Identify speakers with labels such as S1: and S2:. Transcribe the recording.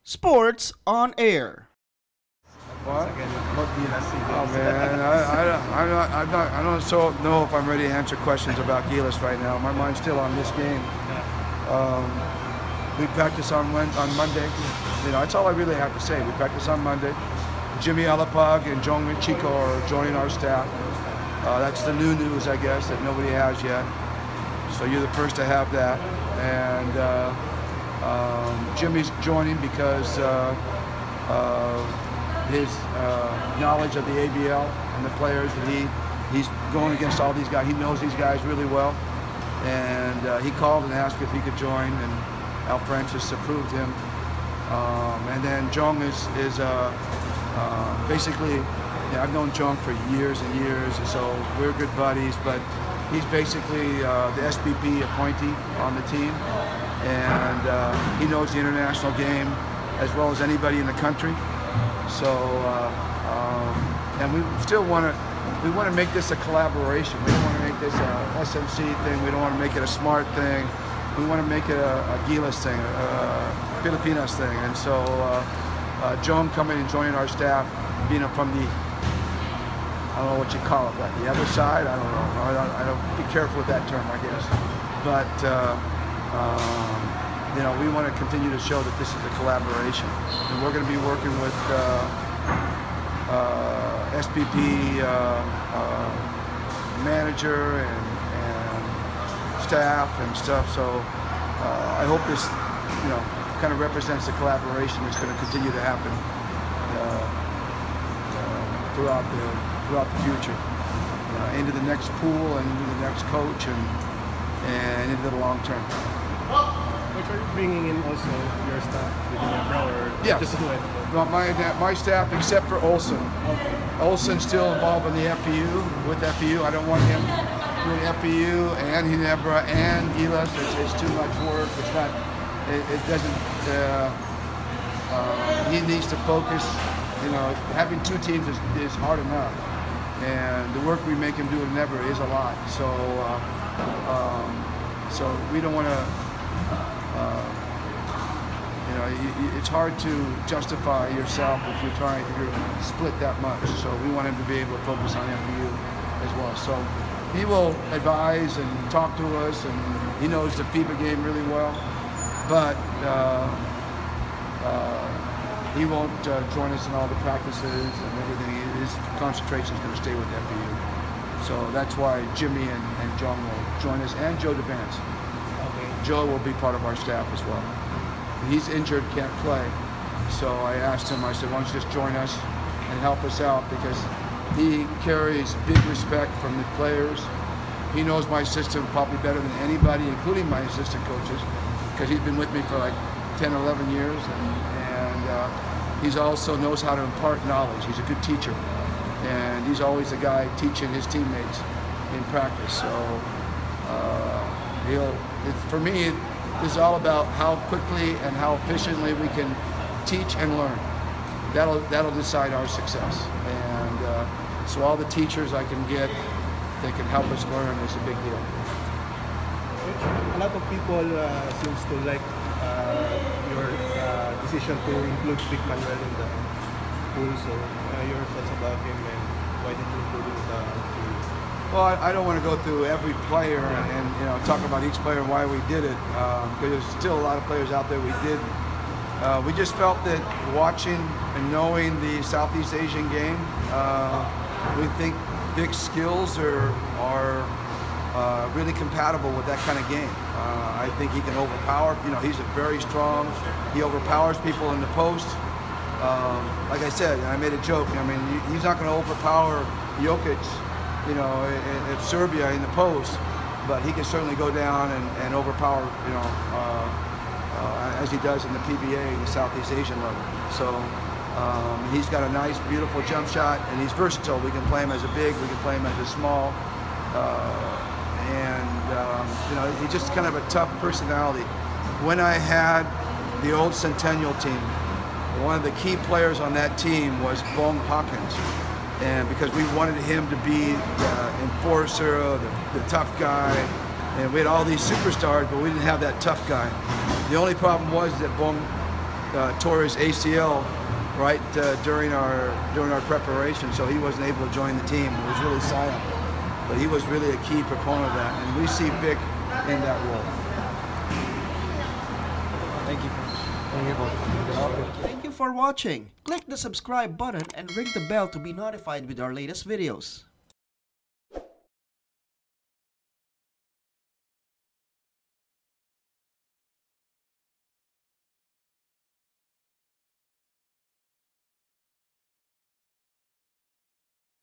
S1: Sports on Air.
S2: What? Oh man, I don't so know if I'm ready to answer questions about Gilas right now. My mind's still on this game. We practice on Monday. You know, that's all I really have to say. We practice on Monday. Jimmy Alapag and Jong Uichico are joining our staff. That's the new news, I guess, that nobody has yet. So you're the first to have that. And Jimmy's joining because his knowledge of the ABL and the players, that he's going against all these guys. He knows these guys really well. And he called and asked if he could join, and Al Francis approved him. And then Jong is basically, I've known Jong for years and years, and so we're good buddies, but he's basically the SBP appointee on the team, and he knows the international game as well as anybody in the country. So, and we still want to make this a collaboration. We don't want to make this a SMC thing. We don't want to make it a smart thing. We want to make it a Gilas thing, a Pilipinas thing. And so, Jong coming and joining our staff, being from the, I don't know what you call it, like the other side. I don't know. I don't be careful with that term, I guess. But you know, we want to continue to show that this is a collaboration, and we're going to be working with SPP manager and staff and stuff. So I hope this, you know, kind of represents the collaboration that's going to continue to happen throughout the future, into the next pool and into the next coach and into the long term.
S3: Which are you bringing in also your staff within your brother?
S2: Yeah.
S3: Just do it.
S2: Well, my staff, except for Olsen.
S3: Okay.
S2: Olsen's still involved in the FPU, with FPU. I don't want him doing FPU and Ginebra and Gilas. It's too much work. It's not, it doesn't, he needs to focus. You know, having two teams is hard enough. And the work we make him do in Ginebra is a lot. So, so we don't want to, you know, it's hard to justify yourself if you're split that much. So we want him to be able to focus on FPU as well. So he will advise and talk to us, and he knows the FIBA game really well, but he won't join us in all the practices and everything. His concentration is going to stay with FPU. So that's why Jimmy and Jong will join us, and Joe Devance.
S3: Okay.
S2: Joe will be part of our staff as well. He's injured, can't play. So I asked him, I said, why don't you just join us and help us out, because he carries big respect from the players. He knows my system probably better than anybody, including my assistant coaches, because he's been with me for like 10 or 11 years, and he's also knows how to impart knowledge. He's a good teacher, and he's always the guy teaching his teammates in practice. So for me, this is all about how quickly and how efficiently we can teach and learn. That'll decide our success. And so all the teachers I can get that can help us learn is a big deal.
S3: A lot of people seems to like your decision to include Big Manuel in the pool. So your thoughts about him, and why did you include him in the pool?
S2: Well, I don't want to go through every player and talk about each player and why we did it, because there's still a lot of players out there we did. We just felt that watching and knowing the Southeast Asian game, we think Vic's skills are really compatible with that kind of game. I think he can overpower. You know, he's a very strong. He overpowers people in the post. Like I said, and I made a joke. I mean, he's not going to overpower Jokic, you know, in Serbia in the post, but he can certainly go down and overpower, you know, as he does in the PBA, the Southeast Asian level. So he's got a nice, beautiful jump shot, and he's versatile. We can play him as a big, we can play him as a small, you know, he's just kind of a tough personality. When I had the old Centennial team, one of the key players on that team was Bong Hawkins. And because we wanted him to be the enforcer, the tough guy, and we had all these superstars, but we didn't have that tough guy. The only problem was that Bong tore his ACL right during our preparation, so he wasn't able to join the team. It was really silent, but he was really a key proponent of that, and we see Vic in that role.
S3: Thank you. Thank you.
S1: Thank you for watching. Click the subscribe button and ring the bell to be notified with our latest videos.